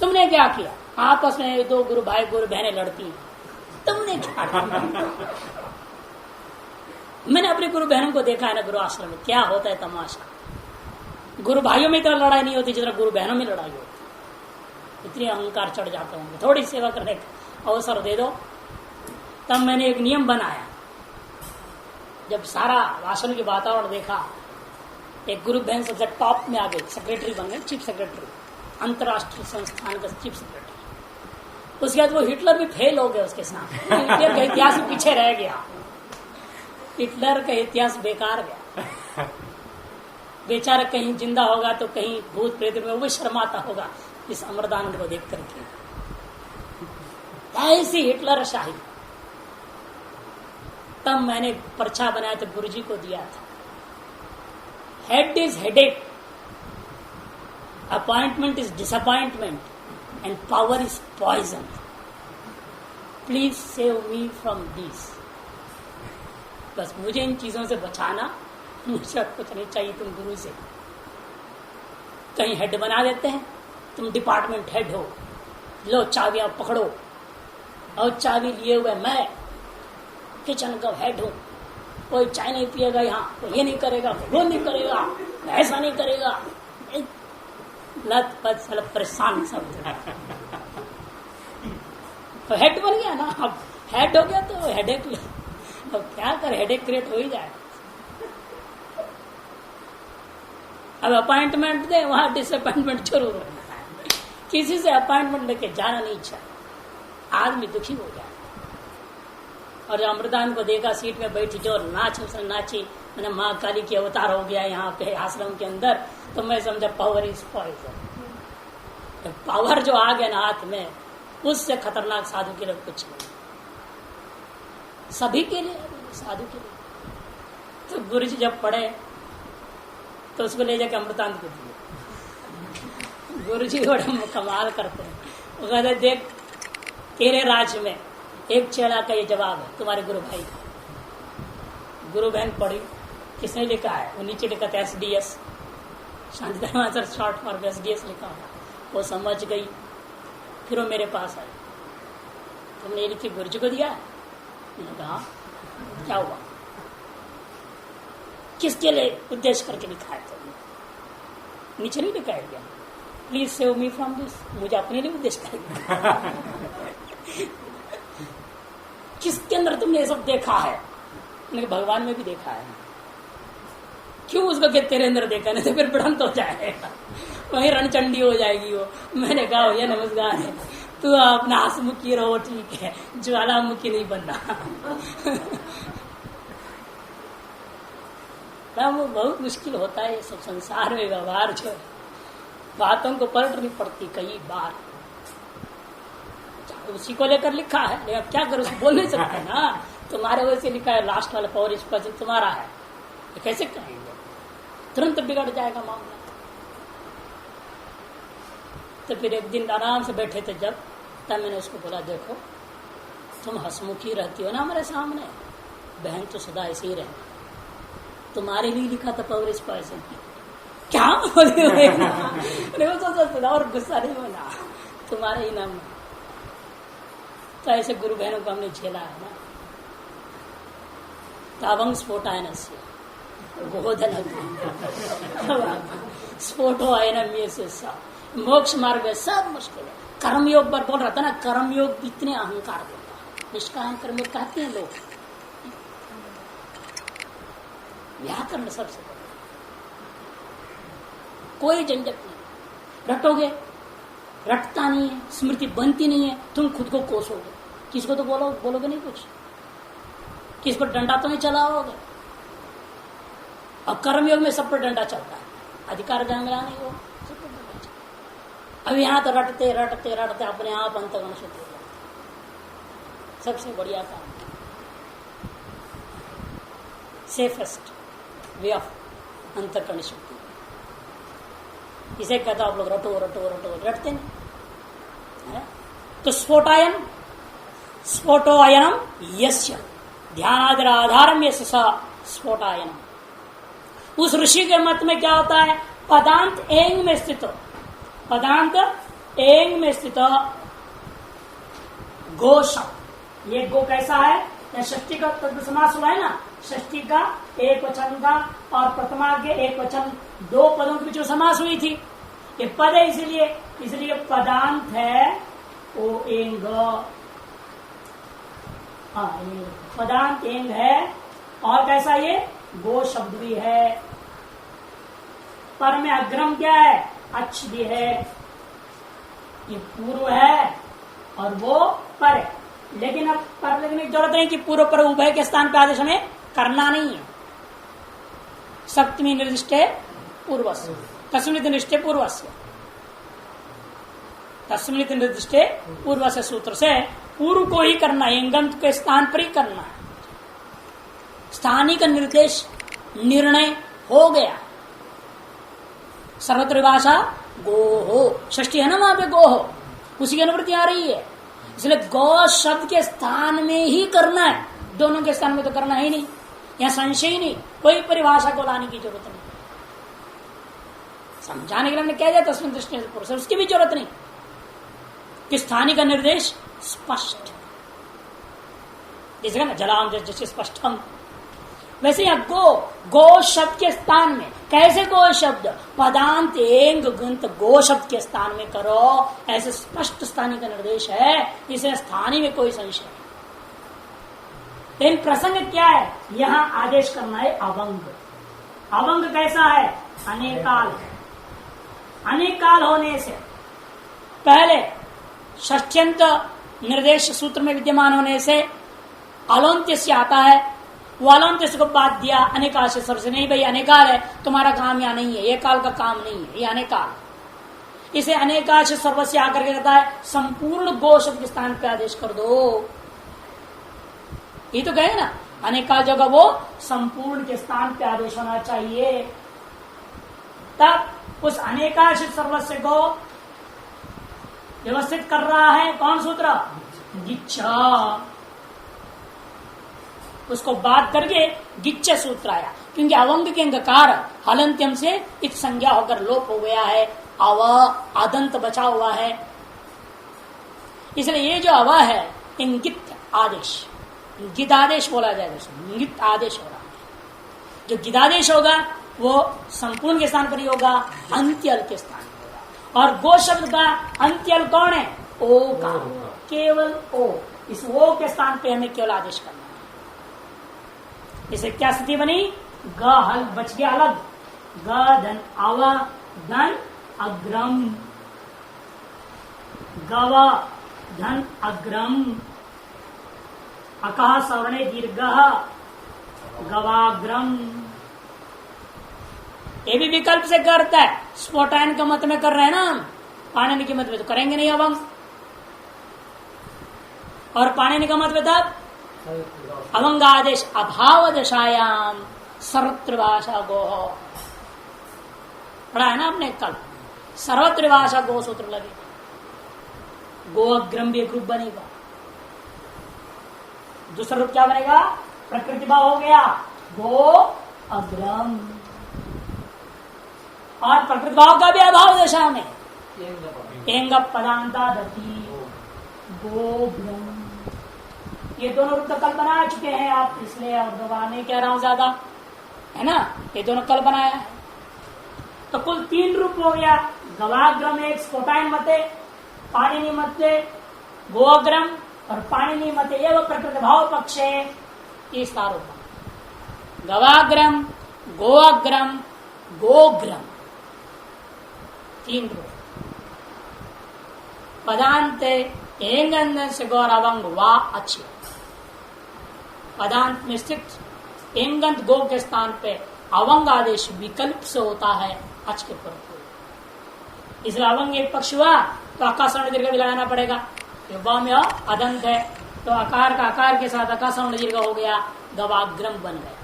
A: तुमने क्या किया? आपस में दो गुरु भाई गुरु बहनें लड़ती, तुमने क्या किया? मैंने अपने गुरु बहनों को देखा है ना गुरु आश्रम में, क्या होता है तमाशा। गुरु भाइयों में इतना लड़ाई नहीं होती जितना गुरु बहनों में लड़ाई होती। इतनी अहंकार चढ़ जाते होंगे। थोड़ी सेवा करने का अवसर दे दो। तब मैंने एक नियम बनाया, जब सारा आश्रम के वातावरण देखा, एक गुरु बहन सबसे टॉप में आ गई, सेक्रेटरी बन गए, चीफ सेक्रेटरी, अंतरराष्ट्रीय संस्थान का चीफ सेक्रेटरी। उसके बाद वो हिटलर भी फेल हो गया उसके साथ। हिटलर का इतिहास पीछे रह गया, हिटलर का इतिहास बेकार गया। बेचारा कहीं जिंदा होगा तो कहीं भूत प्रेत में वो शर्माता होगा इस अमरदानंद को देख करके। ऐसी हिटलर शाही। तब मैंने पर्चा बनाया तो गुरुजी को दिया था, head is headache, appointment is disappointment and power is poison, please save me from this. बस मुझे इन चीजों से बचाना, मुझे कुछ नहीं चाहिए तुम गुरु से। कहीं हेड बना देते हैं, तुम डिपार्टमेंट हेड हो, लो चाबियां पकड़ो, और चाबी लिए हुए मैं किचन का हेड हूं, कोई चाय नहीं पिएगा यहाँ, कोई ये नहीं करेगा, वो नहीं करेगा, ऐसा नहीं करेगा। लत पत साला परेशान सब। तो हेड बन गया ना, अब हेड हो गया तो हेडेक, अब क्या कर, हेडेक क्रिएट हो ही जाए। अब अपॉइंटमेंट दे, वहां डिसअपॉइंटमेंट जरूर होना है। किसी से अपॉइंटमेंट लेके जाना नहीं चाहिए, आदमी दुखी हो जाए। और जो अमृतान को देखा सीट में बैठी जो नाच उसने नाची, मैंने माँ काली की अवतार हो गया यहाँ पे आश्रम के अंदर, तो मैं समझा पावर इज पॉइजन। पावर जो आ गया ना हाथ में, उससे खतरनाक साधु के लिए कुछ नहीं, सभी के लिए, साधु के लिए। तो गुरु जी जब पढ़े तो उसको ले जाके अमृतानंद को दिए। गुरु जी बड़े कमाल करते हैं। वो कहते देख, तेरे राज्य में एक चेड़ा का ये जवाब है तुम्हारे गुरु भाई का। गुरु बहन पढ़ी, किसने लिखा है? वो नीचे लिखा था SDS, Shantidharm sir short form SDS लिखा हुआ। वो समझ गई, फिर वो मेरे पास आई, तुमने लिखी गुरु जी को दिया है? मैंने कहा क्या हुआ, किसके लिए उद्देश्य करके लिखा है? तो नीचे नहीं लिखा है क्या, please save me from this, मुझे अपने लिए उद्देश्य करेगा। किसके अंदर तुमने ये सब देखा है? मैंने भगवान में भी देखा है। क्यों उसको के तेरे अंदर देखा, नहीं तो फिर भ्रांत हो जाएगा, वही रणचंडी हो जाएगी वो। मैंने कहा भैया नमस्कार है, तू अपना हंसमुखी रहो, ठीक है, ज्वालामुखी नहीं बनना। वो बहुत मुश्किल होता है सब संसार में व्यवहार, जो बातों को पलटनी पड़ती कई बार। उसी को लेकर लिखा है, लेकिन अब क्या करो, बोल नहीं सकते ना। तुम्हारे वजह से लिखा है लास्ट वाला पावर इस पर तुम्हारा है, ये कैसे कहेंगे? तुरंत बिगड़ जाएगा मामला। तो फिर एक दिन आराम से बैठे थे जब, तब मैंने उसको बोला, देखो तुम हंसमुखी रहती हो ना हमारे सामने, बहन तो सदा ऐसे ही रहे, तुम्हारे लिए लिखा था पावर इस पर ऐसे क्या बोले और गुस्सा नहीं होना, तुम्हारे ही नाम। तो ऐसे गुरु बहनों को हमने झेला है ना। तावंग स्फोटायन से गोधन स्फोटो आयन से मोक्ष मार्ग है, सब मुश्किल है। कर्मयोग पर बोल रहा था ना, कर्मयोग इतने अहंकार देता है, निष्काम कर्मयोग कहते हैं लोग। व्याकरण सबसे बड़ा, कोई झंझट नहीं। रटोगे, रटता नहीं है, स्मृति बनती नहीं है, तुम खुद को कोसोगे। किसको तो बोलोगे नहीं कुछ, किस पर डंडा तो नहीं चलाओगे। अब कर्मयोग में सब पर डंडा चलता है, अधिकार जहां मिला नहीं वो सब पर डंडा चलता है। अब यहां तो रटते रटते रटते अपने आप अंतर्गण शुद्ध हो जाते। सबसे बढ़िया काम, सेफेस्ट वे ऑफ अंतर्करण शुद्धि, इसे कहता आप लोग रटो रटो रटो, रटते नहीं। तो स्फोटायन, स्फोटो अयनम यस्य ध्यानादर आधारम यस्य स स्फोटायनम। उस ऋषि के मत में क्या होता है, पदांत एंग में स्थित, पदांत एंग में स्थित गो शब्द। ये गो कैसा है, षष्ठी का तत्व समास हुआ है ना, षष्ठी का एक वचन का और प्रथमा के एक वचन, दो पदों के बीच में समास हुई थी। ये पद है इसलिए पदांत है ओ एंग, पदांत एंग है। और कैसा ये गो शब्द भी है, पर में अग्रम क्या है, अच्छ भी है। ये पूर्व है और वो पर है, लेकिन अब पर लगने की जरूरत नहीं कि पूर्व पर उभय के स्थान पर आदेश हमें करना नहीं है। सप्तमी निर्दिष्टे पूर्वस्य, तस्मिन् निर्दिष्टे पूर्वस्य, तस्मिन् निर्दिष्टे पूर्वस्य सूत्र से पूर्व को ही करना है, इंगंत के स्थान पर ही करना है। स्थानिक निर्देश निर्णय हो गया। सर्वत्र भाषा गो हो, षष्ठी है ना वहां पे गो हो, उसी की अनुवृत्ति आ रही है। इसलिए गौ शब्द के स्थान में ही करना है, दोनों के स्थान में तो करना ही नहीं। यहां संशय ही नहीं, कोई परिभाषा को लाने की जरूरत नहीं। समझाने के लिए हमने कह दिया तस्मिन् दृष्टि पुरुष, उसकी भी जरूरत नहीं कि स्थानिक का निर्देश स्पष्ट, जैसे ना जलाम जैसे स्पष्टम, वैसे यहां गो शब्द के स्थान में कैसे गो शब्द, पदांत एंग गंत गो शब्द के स्थान में करो, ऐसे स्पष्ट स्थानीय का निर्देश है। इसे स्थानीय में कोई संशय नहीं। लेकिन प्रसंग क्या है, यहां आदेश करना है अवंग। अवंग कैसा है, अनेकाल है। अनेकाल होने से पहले षष्ठ्यंत निर्देश सूत्र में विद्यमान होने से अलोन्त्य से आता है, वो अलोन्त्य को बात दिया अनेकाल से। सबसे नहीं भाई अनेकाल है, तुम्हारा काम यहाँ नहीं है, ये काल का काम नहीं है, ये अनेकाल। इसे अनेकाल से सर्वस्य आकर के कहता है संपूर्ण गो शब्द के स्थान पे आदेश कर दो। ये तो कहे ना, अनेकाल जगह वो संपूर्ण के स्थान पे आदेश होना चाहिए। तब उस अनेकाल से सर्वस्य को व्यवस्थित कर रहा है कौन सूत्र, गिच्छा। उसको बात करके गिच्छ सूत्र आया, क्योंकि अवंग के अंगकार हलंत्यम से इत संज्ञा होकर लोप हो गया है, अव आदंत बचा हुआ है। इसलिए ये जो अव है इंगित आदेश, गिद आदेश बोला जाएगा, इंगित आदेश हो रहा है। जो गिदादेश होगा वो संपूर्ण के स्थान पर ही होगा, अंत्यल के स्थान पर होगा। और गो शब्द का अंत्यल कौन है, ओ का, केवल ओ। इस ओ के स्थान पे हमें केवल आदेश करना है। इसे क्या स्थिति बनी, ग हल बच गया अलग, ग धन अव धन अग्रम, गव धन अग्रम, अकः सवर्णे दीर्घ गवाग्रम। ये भी विकल्प से करता है, स्फोटायन का मत में कर रहे हैं ना, पाणिनि के मत में तो करेंगे नहीं अवंग। और पाणिनि का मत तब अवंगादेश अभाव दशायाम सर्वत्र भाषा गो, पढ़ा है ना आपने कल, सर्वत्र भाषा गो सूत्र लगेगा, गो अग्रम भी एक रूप बनेगा। दूसरा रूप क्या बनेगा? प्रकृति भाव हो गया गो अग्रम, और प्रकृति भाव का भी अभाव दशा में एंग पदांता दति गोग्रम, ये दोनों रूप तो कल बना चुके हैं आप, इसलिए और दोबारा नहीं कह रहा हूं ज्यादा, है ना, ये दोनों कल बनाया है। तो कुल 3 रूप हो गया, गवाग्रम एक स्फोटायन मते, पाणिनि मते गोअग्रम, और पाणिनि मते एवं प्रकृति भाव पक्षे, ये सारो गवाग्रम गोअग्रम गोग्रम 3 रूप। पदांत एंगंदन से गौरवंग वा अच्छे, पदांत में स्थित एंगंत गो के स्थान पे अवंग आदेश विकल्प से होता है अच के पूर्व, इसलिए अवंग एक पक्ष हुआ तो आकाशवर्ण दीर्घ भी लगाना पड़ेगा, वाम अदंत है तो आकार का आकार के साथ आकाशवर्ण दीर्घ हो गया, गवाग्रम बन गया।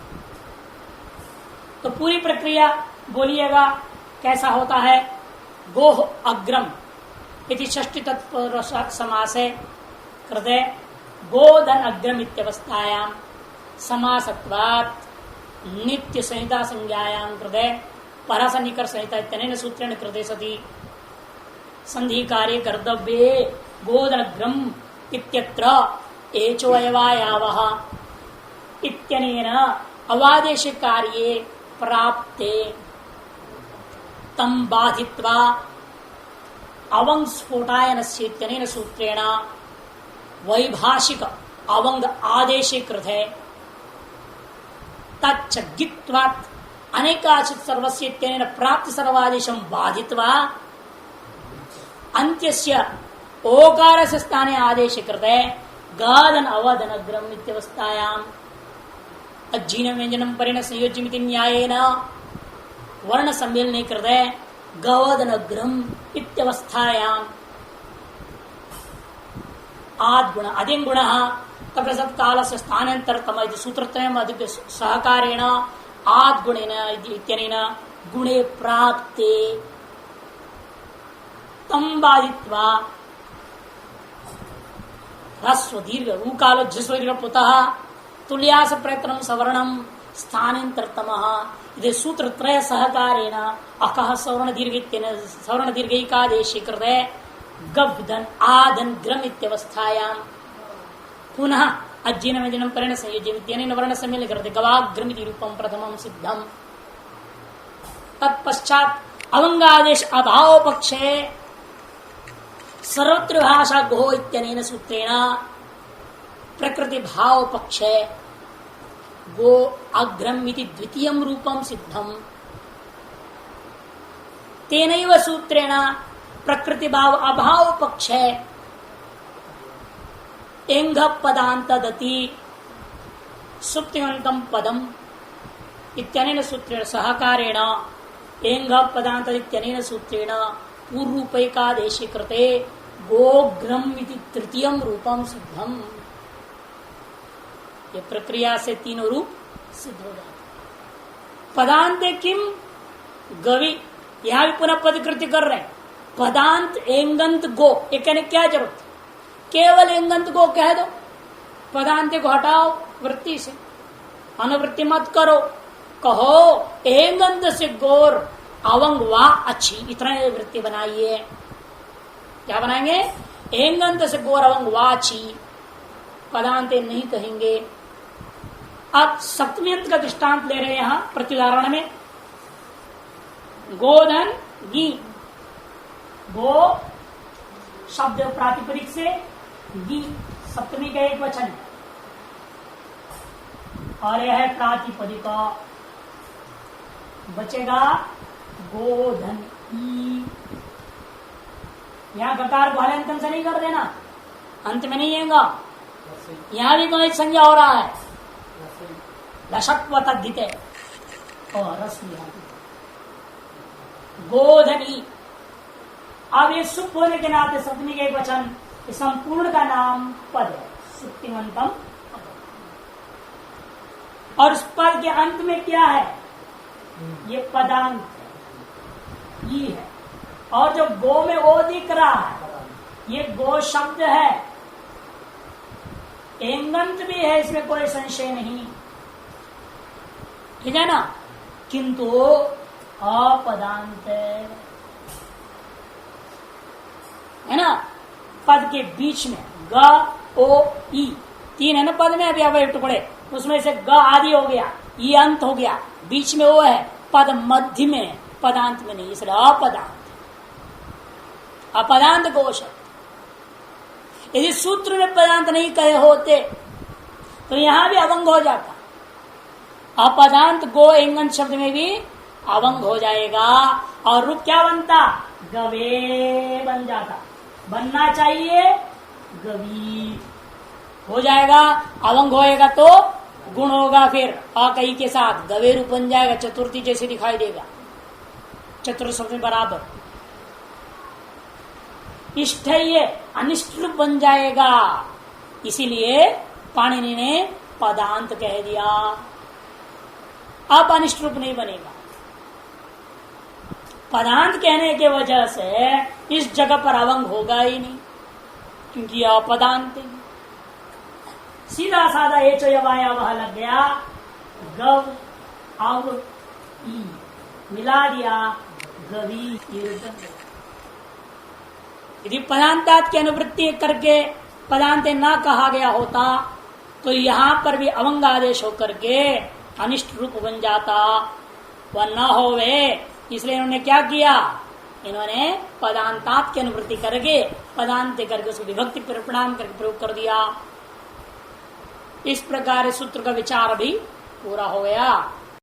A: तो पूरी प्रक्रिया बोलिएगा कैसा होता है? गोह अग्रम इति षष्ठी तत्पर समास है कृते गोधन अग्रम इत्यवस्थायाम समासत्वात् नित्य संहिता संज्ञायाम कृते परासनिकर संहिता इत्यनेन सूत्रेण कृते सति संधि कार्य कर्तव्ये गोधनग्रम इत्यत्र एचो अयवायावः इत्यनेन अवादेश कार्ये प्राप्ते तम बाधित्वा अवंग स्फोटायनस्य इत्यनेन सूत्रेण वैभाषिक अवंग आदेशे कृते तच्च गित्वात् अनेकाचित सर्वस्य इत्यनेन प्राप्ति सर्वादेशं बाधित्वा अन्त्यस्य ओकारस्य स्थाने आदेशे कृते गादन अवदनग्रम इत्यवस्थायाम् अज्जीन व्यंजनम परिण संयोज्यमिति न्यायेन वर्ण सम्मेलने कृते गवदनग्रम इत्यवस्थायाम् आद्गुण अधिक गुण तप्रसत् काल से स्थानांतरतम सूत्रत्रयम् अधिक सहकारेण आद्गुणेन इत्यनेन गुणे प्राप्ते तम बाधित्वा ह्रस्व दीर्घ ऊकालो झस्व दीर्घ पुतः तुल्यास प्रयत्नम सवर्णम स्थानांतरतमः इति सूत्रत्रय सहकारेण अकः सवर्ण दीर्घैकादेशे कृते गव्धन आधन ग्रम इत्यवस्थायां पुनः अज्जीन व्यंजनम करेण संयोज्यमित्यनेन वर्ण सम्मेलने कृते गवाग्रमिति रूपं प्रथमं सिद्धम्। तत्पश्चात् अवंगादेश अभाव पक्षे सर्वत्र भाषा गो इत्यनेन सूत्रेण प्रकृति भाव पक्षे गो अग्रम इति द्वितीयं रूपं सिद्धम्। तेनैव सूत्रेण प्रकृति भाव अभाव पक्षे एंग पदांत दति सुप्तिमंतम पदम इत्यनेन सूत्रेण सहकारेण एंग पदांत इत्यनेन सूत्रेण पूर्वरूपैकादेशे कृते गोग्रम इति तृतीयं रूपं सिद्धम्। ये प्रक्रिया से तीनों रूप सिद्ध हो जाते। पदांत किम गवि, यहां भी पुनः पदकृति कर रहे हैं। पदांत एंगंत गो, ये कहने क्या जरूरत, केवल एंगंत गो कह दो, पदांत को हटाओ वृत्ति से, अनुवृत्ति मत करो, कहो एंगंत से गोर अवंग वा अच्छी, इतना वृत्ति बनाइए। क्या बनाएंगे? एंगंत से गोर अवंग वा अच्छी, पदांत नहीं कहेंगे। अब सप्तमी अंत का दृष्टांत ले रहे हैं यहां प्रत्युदाहरण में। गोधन गी, गो शब्द प्रातिपदिक से, गी सप्तमी का एक वचन है और यह है प्रातिपदिक, बचेगा गोधन ई। यहां गकार को हलंतन से नहीं कर देना, अंत में नहीं आएगा, यहां भी कोई संज्ञा हो रहा है, लशक्व तद्धिते और रश्मि गोधनी। अब ये सुख होने के नाते सप्तमी का एक वचन, संपूर्ण का नाम पद है, सुक्तिमंतम। और उस पद के अंत में क्या है? ये पदांत है, ये है। और जो गो में ओ दिख रहा है, ये गो शब्द है, एंगंत भी है, इसमें कोई संशय नहीं, ठीक है ना। किंतु अपदांत है ना। पद के बीच में ग ओ ई तीन है ना पद में, अभी अवयव टुकड़े, उसमें से ग आदि हो गया, ई अंत हो गया, बीच में वो है, पद मध्य में, पदांत में नहीं, इसलिए अपदांत, अपदांत गो शब्द। यदि सूत्र में पदांत नहीं कहे होते तो यहां भी अवंग हो जाता। अपदांत गो एंगंत शब्द में भी अवंग हो जाएगा और रूप क्या बनता? गवे बन जाता। बनना चाहिए गवी हो जाएगा। अवंग होएगा तो गुण होगा, फिर अकई के साथ गवे रूप बन जाएगा, चतुर्थी जैसे दिखाई देगा, चतुर्थ शब्द में बराबर। इष्ट है ये अनिष्ट रूप बन जाएगा, इसीलिए पाणिनि ने पदांत कह दिया। अब अनिष्ट रूप नहीं बनेगा। पदांत कहने के वजह से इस जगह पर अवंग होगा ही नहीं, क्योंकि यह पदांत है। सीधा साधा एच यवाया वह लग गया, गव अव ई मिला दिया, गवी। यदि पदांतात की अनुवृत्ति करके पदांत ना कहा गया होता तो यहां पर भी अवंग आदेश होकर के अनिष्ट रूप बन जाता, वह न होवे। इसलिए इन्होंने क्या किया? इन्होंने पदांतात की अनुवृत्ति करके पदांत करके उसको विभक्ति प्रणाम करके प्रयोग कर दिया। इस प्रकार सूत्र का विचार भी पूरा हो गया।